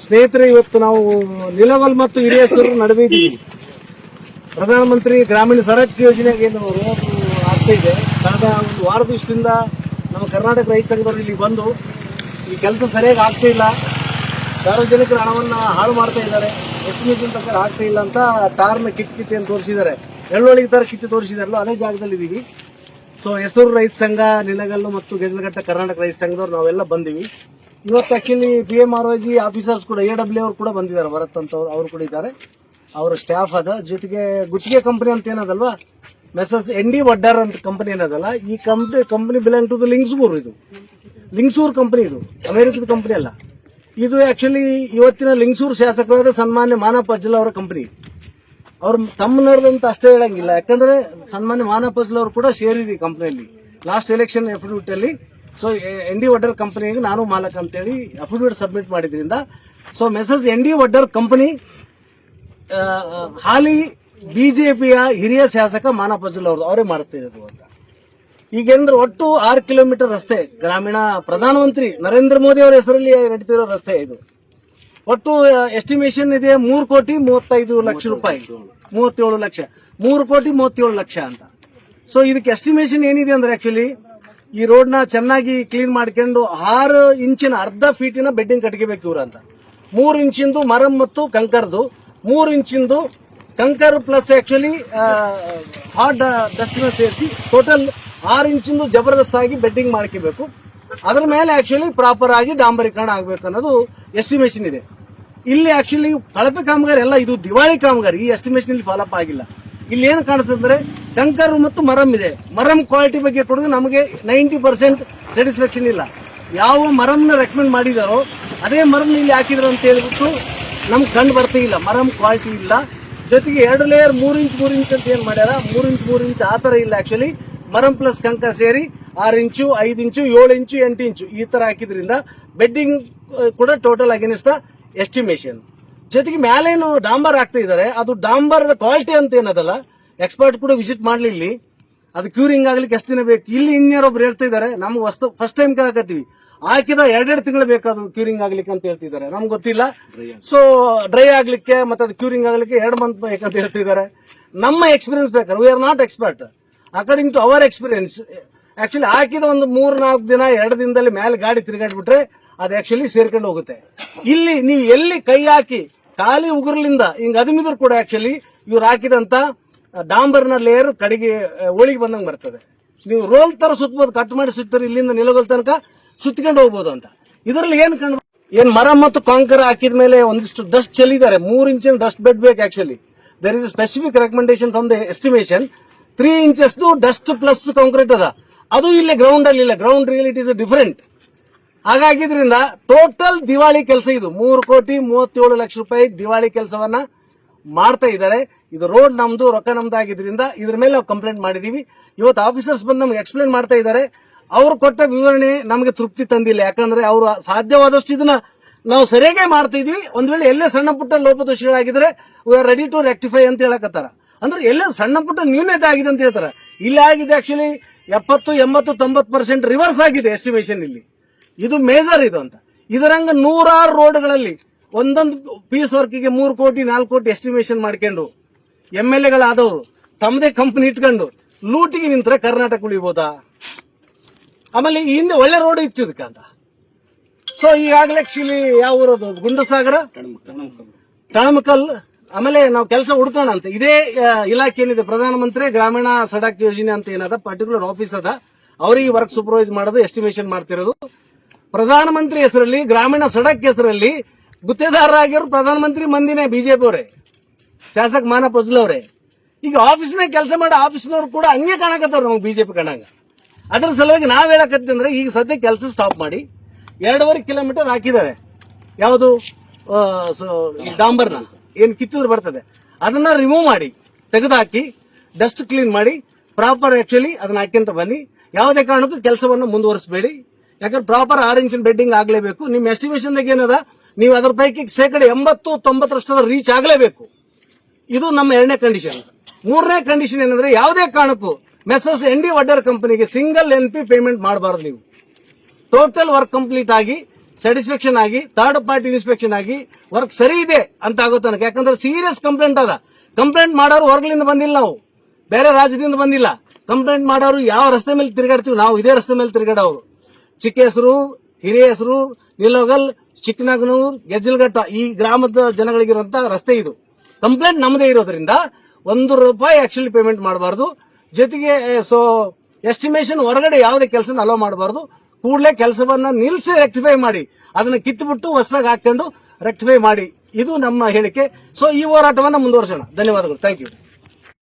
ಸ್ನೇಹಿತರೆ, ಇವತ್ತು ನಾವು ನಿಲವಲ್ ಮತ್ತು ಹಿರಿಯಸೂರು ನಡುವೆ ಇದ್ದೀವಿ. ಪ್ರಧಾನಮಂತ್ರಿ ಗ್ರಾಮೀಣ ಸಡಕ್ ಯೋಜನೆಗೆ ಏನು ರೋಡ್ ಆಗ್ತಾ ಇದೆ, ಕಳೆದ ಒಂದು ವಾರ ದಿವಸದಿಂದ ನಮ್ಮ ಕರ್ನಾಟಕ ರೈತ ಸಂಘದವರು ಇಲ್ಲಿ ಬಂದು ಈ ಕೆಲಸ ಸರಿಯಾಗಿ ಆಗ್ತಾ ಇಲ್ಲ, ಸಾರ್ವಜನಿಕರ ಹಣವನ್ನು ಹಾಳು ಮಾಡ್ತಾ ಇದ್ದಾರೆ, ಎಸ್ಟಿಮೇಷನ್ ಪ್ರಕಾರ ಆಗ್ತಾ ಇಲ್ಲ ಅಂತ ಟಾರ್ನ ಕಿತ್ತಿ ಅಂತ ತೋರಿಸಿದ್ದಾರೆ. ಎಳ್ಳೊಳಿಗೆ ತರ ಕಿತ್ತಿ ತೋರಿಸಿದಾರಲ್ಲ, ಅದೇ ಜಾಗದಲ್ಲಿ ಇದ್ದೀವಿ. ಸೊ ಹೆಸರು ರೈತ ಸಂಘ, ನಿಲಗಲ್ಲು ಮತ್ತು ಗೆಜಲಘಟ್ಟ ಕರ್ನಾಟಕ ರೈತ ಸಂಘದವ್ರು ನಾವೆಲ್ಲ ಬಂದಿವಿ. ಇವತ್ತು ಆಕ್ಚುಲಿ PMROG ಆಫೀಸರ್ಸ್ ಕೂಡ AW ಅವರು ಕೂಡ ಬಂದಿದ್ದಾರೆ, ಭರತ್ ಅಂತ ಅವರು ಕೂಡ ಇದ್ದಾರೆ, ಅವರ ಸ್ಟಾಫ್ ಅದ. ಜೊತೆಗೆ ಗುತ್ತಿಗೆ ಕಂಪನಿ ಅಂತ ಏನದಲ್ವಾ, ಮೆಸಸ್ ND ವಡ್ಡರ್ ಅಂತ ಕಂಪನಿ ಏನದಲ್ಲ, ಈ company belong to the Lingsugur. ಇದು ಲಿಂಗ್ಸೂರ್ ಕಂಪನಿ, ಇದು ಅಮೆರಿಕದ ಕಂಪನಿ ಅಲ್ಲ. ಇದು ಆಕ್ಚುಲಿ ಇವತ್ತಿನ ಲಿಂಗ್ಸೂರ್ ಶಾಸಕರಾದ ಸನ್ಮಾನ್ಯ ಮಾನವ್ ಅಜ್ಜಲ್ ಅವರ ಕಂಪನಿ. ಅವ್ರು ತಮ್ಮನವ್ರದಂತ ಅಷ್ಟೇ ಹೇಳಂಗಿಲ್ಲ, ಯಾಕಂದ್ರೆ ಸನ್ಮಾನ್ಯ ಮಾನವ್ ಅಜ್ಜಲ್ ಅವರು ಕೂಡ ಶೇರ್ ಇದೆ ಕಂಪನಿಯಲ್ಲಿ ಲಾಸ್ಟ್ ಎಲೆಕ್ಷನ್ ಅಫಿಡವಿಟ್ ಅಲ್ಲಿ. ಸೊ ND ವಡ್ಡರ್ ಕಂಪನಿಗೆ ನಾನು ಮಾಲಕ್ ಅಂತೇಳಿ ಅಫಿಡವಿಟ್ ಸಬ್ಮಿಟ್ ಮಾಡಿದ್ರಿಂದ, so messrs ND Vaddar company ಹಾಲಿ ಬಿಜೆಪಿಯ ಹಿರಿಯ ಶಾಸಕ ಮಾನವ್ ಅಜ್ಜಲ್ ಅವರು ಅವರೇ ಮಾಡಿಸ್ತಾ ಇರೋದು ಅಂತ. ಈಗೇಂದ್ರೆ ಒಟ್ಟು 6 ಕಿಲೋಮೀಟರ್ ರಸ್ತೆ, ಗ್ರಾಮೀಣ ಪ್ರಧಾನಮಂತ್ರಿ ನರೇಂದ್ರ ಮೋದಿ ಅವರ ಹೆಸರಲ್ಲಿ ನಡೀತಿರೋ ರಸ್ತೆ ಇದು. ಒಟ್ಟು ಎಸ್ಟಿಮೇಷನ್ ಇದೆ 3,35,00,000 ರೂಪಾಯಿ, 37 ಲಕ್ಷ, 3,37 ಲಕ್ಷ ಅಂತ. ಸೊ ಇದಕ್ಕೆ ಎಸ್ಟಿಮೇಷನ್ ಏನಿದೆ ಅಂದ್ರೆ, ಆಕ್ಚುಲಿ ಈ ರೋಡ್ ನ ಚೆನ್ನಾಗಿ ಕ್ಲೀನ್ ಮಾಡ್ಕೊಂಡು 6 ಇಂಚಿನ ಅರ್ಧ ಫೀಟಿನ ಬೆಡ್ಡಿಂಗ್ ಕಟ್ಕೋಬೇಕು ಇವ್ರು ಅಂತ. 3 ಇಂಚಿಂದು ಮರಂ ಮತ್ತು ಕಂಕರ್ದು, 3 ಇಂಚಿಂದು ಕಂಕರ್ ಪ್ಲಸ್ ಆಕ್ಚುಲಿ ಹಾಟ್ ಡಸ್ಟ್ನ ಸೇರಿಸಿ ಟೋಟಲ್ 6 ಇಂಚಿಂದು ಜಬರ್ದಸ್ತ್ ಆಗಿ ಬೆಡ್ಡಿಂಗ್ ಮಾಡ್ಕೋಬೇಕು. ಅದ್ರ ಮೇಲೆ ಆಕ್ಚುಲಿ ಪ್ರಾಪರ್ ಆಗಿ ಡಾಂಬರೀಕರಣ ಆಗ್ಬೇಕು ಅನ್ನೋದು ಎಸ್ಟಿಮೇಷನ್ ಇದೆ. ಇಲ್ಲಿ ಆಕ್ಚುಲಿ ಕಳಪೆ ಕಾಮಗಾರಿ ಎಲ್ಲ, ಇದು ದಿವಾಳಿ ಕಾಮಗಾರಿ. ಈ ಎಸ್ಟಿಮೇಷನ್ ಇಲ್ಲಿ ಫಾಲೋ ಅಪ್ ಆಗಿಲ್ಲ. ಇಲ್ಲಿ ಏನು ಕಾಣಿಸ್ತಂದ್ರೆ ಕಂಕರ್ ಮತ್ತು ಮರಂ ಇದೆ. ಮರಂ ಕ್ವಾಲಿಟಿ ಬಗ್ಗೆ ಕೊಡೋದು ನಮಗೆ 90% ಸ್ಯಾಟಿಸ್ಫ್ಯಾಕ್ಷನ್ ಇಲ್ಲ. ಯಾವ ಮರಮ್ನ ರೆಕಮೆಂಡ್ ಮಾಡಿದಾರೋ ಅದೇ ಮರಮ್ ಇಲ್ಲಿ ಹಾಕಿದ್ರು ಅಂತ ಹೇಳ್ಬಿಟ್ಟು ನಮ್ಗೆ ಕಂಡು ಬರ್ತಾ ಇಲ್ಲ. ಮರಂ ಕ್ವಾಲಿಟಿ ಇಲ್ಲ. ಜೊತೆಗೆ 2 ಲೇಯರ್ 3 ಇಂಚ್ 3 ಇಂಚ್ ಅಂತ ಏನ್ ಮಾಡ್ಯಾರ, 3 ಇಂಚ್ 3 ಇಂಚ್ ಆತರ ಇಲ್ಲ. ಆಕ್ಚುಲಿ ಮರಂ ಪ್ಲಸ್ ಕಂಕರ್ ಸೇರಿ 6 ಇಂಚು 5 ಇಂಚು 7 ಇಂಚು 8 ಇಂಚು ಈ ತರ ಹಾಕಿದ್ರಿಂದ ಬೆಡ್ಡಿಂಗ್ ಕೂಡ ಟೋಟಲ್ ಅಗೇನ್ಸ್ಟ್ ಎಸ್ಟಿಮೇಷನ್. ಜೊತೆಗೆ ಮೇಲೇನು ಡಾಂಬರ್ ಹಾಕ್ತಾ ಇದಾರೆ, ಅದು ಡಾಂಬರ್ದ ಕ್ವಾಲಿಟಿ ಅಂತ ಏನದಲ್ಲ, ಎಕ್ಸ್ಪರ್ಟ್ ಕೂಡ ವಿಸಿಟ್ ಮಾಡ್ಲಿಲ್ಲಿ. ಅದು ಕ್ಯೂರಿಂಗ್ ಆಗ್ಲಿಕ್ಕೆ ಎಷ್ಟು ದಿನ ಬೇಕು? ಇಲ್ಲಿ ಇನ್ನೊಬ್ರು ಹೇಳ್ತಾ ಇದಾರೆ, ನಮ್ಗೆ ಫಸ್ಟ್ ಟೈಮ್ ಕೇಳಕತ್ತೀವಿ, ಹಾಕಿದ 2 ತಿಂಗಳು ಬೇಕಾದ್ರು ಕ್ಯೂರಿಂಗ್ ಆಗ್ಲಿಕ್ಕೆ ಅಂತ ಹೇಳ್ತಿದ್ದಾರೆ. ನಮ್ಗೆ ಗೊತ್ತಿಲ್ಲ. ಸೊ ಡ್ರೈ ಆಗ್ಲಿಕ್ಕೆ ಮತ್ತೆ ಅದು ಕ್ಯೂರಿಂಗ್ ಆಗ್ಲಿಕ್ಕೆ 2 ಮಂತ್ ಬೇಕಂತ ಹೇಳ್ತಿದ್ದಾರೆ. ನಮ್ಮ ಎಕ್ಸ್ಪೀರಿಯನ್ಸ್ ಬೇಕಾದ್ರೆ, we are not expert, according to our experience. Actually ಹಾಕಿದ ಒಂದು 3-4 ದಿನ 2 ದಿನದಲ್ಲಿ ಮೇಲೆ ಗಾಡಿ ತಿರುಗಾಡ್ಬಿಟ್ರೆ ಅದು ಆಕ್ಚುಲಿ ಸೇರ್ಕೊಂಡು ಹೋಗುತ್ತೆ. ಇಲ್ಲಿ ನೀವು ಎಲ್ಲಿ ಕೈ ಹಾಕಿ ಖಾಲಿ ಉಗುರ್ಲಿಂದ ಹಿಂಗ್ ಅದುಮಿದ್ರು ಕೂಡ ಆಕ್ಚುಲಿ ಇವ್ರು ಹಾಕಿದಂತ ಡಾಂಬರ್ನ ಲೇಯರ್ ಕಡೆಗೆ ಹೋಳಿಗೆ ಬಂದಂಗೆ ಬರ್ತದೆ. ನೀವು ರೋಲ್ ತರ ಸುತ್ತಬಹುದು, ಕಟ್ ಮಾಡಿ ಸುತ್ತಾರೆ, ಇಲ್ಲಿಂದ ನಿಲಗೋಲ್ ತನಕ ಸುತ್ಕೊಂಡು ಹೋಗ್ಬೋದು ಅಂತ. ಇದರಲ್ಲಿ ಏನ್ ಮರ ಮತ್ತು ಕಾಂಕರ್ ಹಾಕಿದ ಮೇಲೆ ಒಂದಿಷ್ಟು ಡಸ್ಟ್ ಚೆಲ್ಲಿದ್ದಾರೆ. 3 ಇಂಚಿನ ಡಸ್ಟ್ ಬೆಡ್ ಬೇಕು. Actually there is specific recommendation from the estimation. 3 inches dust plus concrete ಅದ, ಅದು ಇಲ್ಲಿ ಗ್ರೌಂಡ್ ಅಲ್ಲಿ ಇಲ್ಲ. Ground reality is different. ಹಾಗಾಗಿದ್ರಿಂದ ಟೋಟಲ್ ದಿವಾಳಿ ಕೆಲಸ ಇದು. 3,37,00,000 ರೂಪಾಯಿ ದಿವಾಳಿ ಕೆಲಸವನ್ನ ಮಾಡ್ತಾ ಇದ್ದಾರೆ. ಇದು ರೋಡ್ ನಮ್ದು, ರೊಕ್ಕ ನಮ್ದು ಆಗಿದ್ರಿಂದ ಇದ್ರ ಮೇಲೆ ನಾವು ಕಂಪ್ಲೇಂಟ್ ಮಾಡಿದೀವಿ. ಇವತ್ತು ಆಫೀಸರ್ಸ್ ಬಂದು ನಮ್ಗೆ ಎಕ್ಸ್ಪ್ಲೇನ್ ಮಾಡ್ತಾ ಇದ್ದಾರೆ. ಅವ್ರು ಕೊಟ್ಟ ವಿವರಣೆ ನಮಗೆ ತೃಪ್ತಿ ತಂದಿಲ್ಲ. ಯಾಕಂದ್ರೆ ಅವರು ಸಾಧ್ಯವಾದಷ್ಟು ಇದನ್ನ ನಾವು ಸರಿಯಾಗಿ ಮಾಡ್ತಾ ಇದೀವಿ. ಒಂದ್ ವೇಳೆ ಎಲ್ಲೇ ಸಣ್ಣ ಪುಟ್ಟ ಲೋಪದೋಷಗಳಾಗಿದ್ರೆ we are ready to rectify ಅಂತ ಹೇಳಕತ್ತಾರ. ಅಂದ್ರೆ ಎಲ್ಲೇ ಸಣ್ಣ ಪುಟ್ಟ ನ್ಯೂನತೆ ಆಗಿದೆ ಅಂತ ಹೇಳ್ತಾರೆ. ಇಲ್ಲಿ ಆಗಿದೆ ಆಕ್ಚುಲಿ 70, 80, 90% ರಿವರ್ಸ್ ಆಗಿದೆ ಎಸ್ಟಿಮೇಷನ್ ಇಲ್ಲಿ. ಇದು ಮೇಜರ್ ಇದು ಅಂತ. ಇದರಂಗ 100 ರೋಡ್ಗಳಲ್ಲಿ ಒಂದೊಂದು ಪೀಸ್ ವರ್ಕಿಗೆ 3 ಕೋಟಿ 4 ಕೋಟಿ ಎಸ್ಟಿಮೇಷನ್ ಮಾಡ್ಕೊಂಡು MLAಗಳಾದವರು ತಮ್ಮದೇ ಕಂಪನಿ ಇಟ್ಕೊಂಡು ಲೂಟಿಗೆ ನಿಂತ್ರೆ ಕರ್ನಾಟಕ ಉಳಿಬೋದಾ? ಆಮೇಲೆ ಈ ಹಿಂದೆ ಒಳ್ಳೆ ರೋಡ್ ಇತ್ತು ಇದಕ್ಕೆ ಅಂತ. ಸೊ ಈಗಾಗಲೇ ಆಕ್ಚುಲಿ ಯಾವ ಊರದು, ಗುಂಡಸಾಗರ, ಟಣಮಕಲ್, ಆಮೇಲೆ ನಾವು ಕೆಲಸ ಹುಡ್ಕೋಣ ಅಂತ ಇದೇ ಇಲಾಖೆ ಏನಿದೆ, ಪ್ರಧಾನಮಂತ್ರಿ ಗ್ರಾಮೀಣ ಸಡಕ್ ಯೋಜನೆ ಅಂತ ಏನದ ಪರ್ಟಿಕ್ಯುಲರ್ ಆಫೀಸ್ ಅದ, ಅವರಿಗೆ ವರ್ಕ್ ಸೂಪರ್ವೈಸ್ ಮಾಡೋದು, ಎಸ್ಟಿಮೇಷನ್ ಮಾಡ್ತಿರೋದು. ಪ್ರಧಾನಮಂತ್ರಿ ಹೆಸರಲ್ಲಿ, ಗ್ರಾಮೀಣ ಸಡಕ್ ಹೆಸರಲ್ಲಿ ಗುತ್ತೇದಾರರಾಗಿರೋ ಪ್ರಧಾನಮಂತ್ರಿ ಮಂದಿನೇ ಬಿಜೆಪಿ ಅವರೇ, ಶಾಸಕ ಮಾನವ್ ಅಜ್ಜಲ್ ಅವರೇ. ಈಗ ಆಫೀಸ್ನಾಗ ಕೆಲಸ ಮಾಡೋ ಆಫೀಸ್ನವ್ರು ಕೂಡ ಹಂಗೆ ಕಾಣಕತ್ತವ್ರು ನಮ್ಗೆ ಬಿಜೆಪಿ ಕಾಣಂಗ. ಅದ್ರ ಸಲುವಾಗಿ ನಾವ್ ಹೇಳಕತ್ತೀವಿ ಅಂದ್ರೆ, ಈಗ ಸದ್ಯ ಕೆಲಸ ಸ್ಟಾಪ್ ಮಾಡಿ 2.5 ಕಿಲೋಮೀಟರ್ ಹಾಕಿದ್ದಾರೆ. ಯಾವುದು ಡಾಂಬರ್ನ ಏನ್ ಕಿತ್ತಿದ್ರು ಬರ್ತದೆ ಅದನ್ನ ರಿಮೂವ್ ಮಾಡಿ ತೆಗೆದುಹಾಕಿ ಡಸ್ಟ್ ಕ್ಲೀನ್ ಮಾಡಿ ಪ್ರಾಪರ್ ಆಕ್ಚುಲಿ ಅದನ್ನ ಹಾಕ್ಯಂತ ಬನ್ನಿ. ಯಾವುದೇ ಕಾರಣಕ್ಕೂ ಕೆಲಸವನ್ನು ಮುಂದುವರಿಸಬೇಡಿ. ಯಾಕಂದ್ರೆ ಪ್ರಾಪರ್ 6 ಇಂಚಿನ ಬೆಡ್ಡಿಂಗ್ ಆಗ್ಲೇಬೇಕು. ನಿಮ್ಮ ಎಸ್ಟಿಮೇಷನ್ದಾಗ ಏನದ, ನೀವು ಅದ್ರ ಪೈಕಿ 80-90% ರೀಚ್ ಆಗಲೇಬೇಕು. ಇದು ನಮ್ಮ 2ನೇ ಕಂಡೀಷನ್. 3ನೇ ಕಂಡೀಷನ್ ಏನಂದ್ರೆ, ಯಾವುದೇ ಕಾರಣಕ್ಕೂ ಮೆಸಸ್ ND ವಡ್ಡರ್ ಕಂಪನಿಗೆ ಸಿಂಗಲ್ NP ಪೇಮೆಂಟ್ ಮಾಡಬಾರದು. ನೀವು ಟೋಟಲ್ ವರ್ಕ್ ಕಂಪ್ಲೀಟ್ ಆಗಿ ಸ್ಯಾಟಿಸ್ಫ್ಯಾಕ್ಷನ್ ಆಗಿ ಥರ್ಡ್ ಪಾರ್ಟಿ ಇನ್ಸ್ಪೆಕ್ಷನ್ ಆಗಿ ವರ್ಕ್ ಸರಿ ಇದೆ ಅಂತ ಆಗೋ ತನಕ, ಯಾಕಂದ್ರೆ ಸೀರಿಯಸ್ ಕಂಪ್ಲೇಂಟ್ ಅದ. ಕಂಪ್ಲೇಂಟ್ ಮಾಡೋರು ಹೊರಗಲಿಂದ ಬಂದಿಲ್ಲ, ನಾವು ಬೇರೆ ರಾಜ್ಯದಿಂದ ಬಂದಿಲ್ಲ. ಕಂಪ್ಲೇಂಟ್ ಮಾಡೋರು ಯಾವ ರಸ್ತೆ ಮೇಲೆ ತಿರುಗಾಡ್ತೀವಿ, ನಾವು ಇದೇ ರಸ್ತೆ ಮೇಲೆ ತಿರುಗಾಡೋರು. ಚಿಕ್ಕ ಹೆಸರು, ಹಿರಿಯ ಹೆಸರು, ನಿಲೋಗಲ್, ಚಿಕ್ಕನಾಗನೂರು, ಗೆಜ್ಜಲಘಟ್ಟ ಈ ಗ್ರಾಮದ ಜನಗಳಿಗಿರುವಂತ ರಸ್ತೆ ಇದು. ಕಂಪ್ಲೇಂಟ್ ನಮ್ಮದೇ ಇರೋದ್ರಿಂದ ₹1 ಆಕ್ಚುಲಿ ಪೇಮೆಂಟ್ ಮಾಡಬಾರ್ದು. ಜೊತೆಗೆ ಎಸ್ಟಿಮೇಷನ್ ಹೊರಗಡೆ ಯಾವುದೇ ಕೆಲಸ ಅಲೋ ಮಾಡಬಾರ್ದು. ಕೂಡಲೇ ಕೆಲಸವನ್ನ ನಿಲ್ಲಿಸಿ ರೆಕ್ಟಿಫೈ ಮಾಡಿ, ಅದನ್ನ ಕಿತ್ತುಬಿಟ್ಟು ಹೊಸದಾಗಿ ಹಾಕೊಂಡು ರೆಕ್ಟಿಫೈ ಮಾಡಿ, ಇದು ನಮ್ಮ ಹೇಳಿಕೆ. ಈ ಹೋರಾಟವನ್ನ ಮುಂದುವರಿಸೋಣ. ಧನ್ಯವಾದಗಳು. Thank you.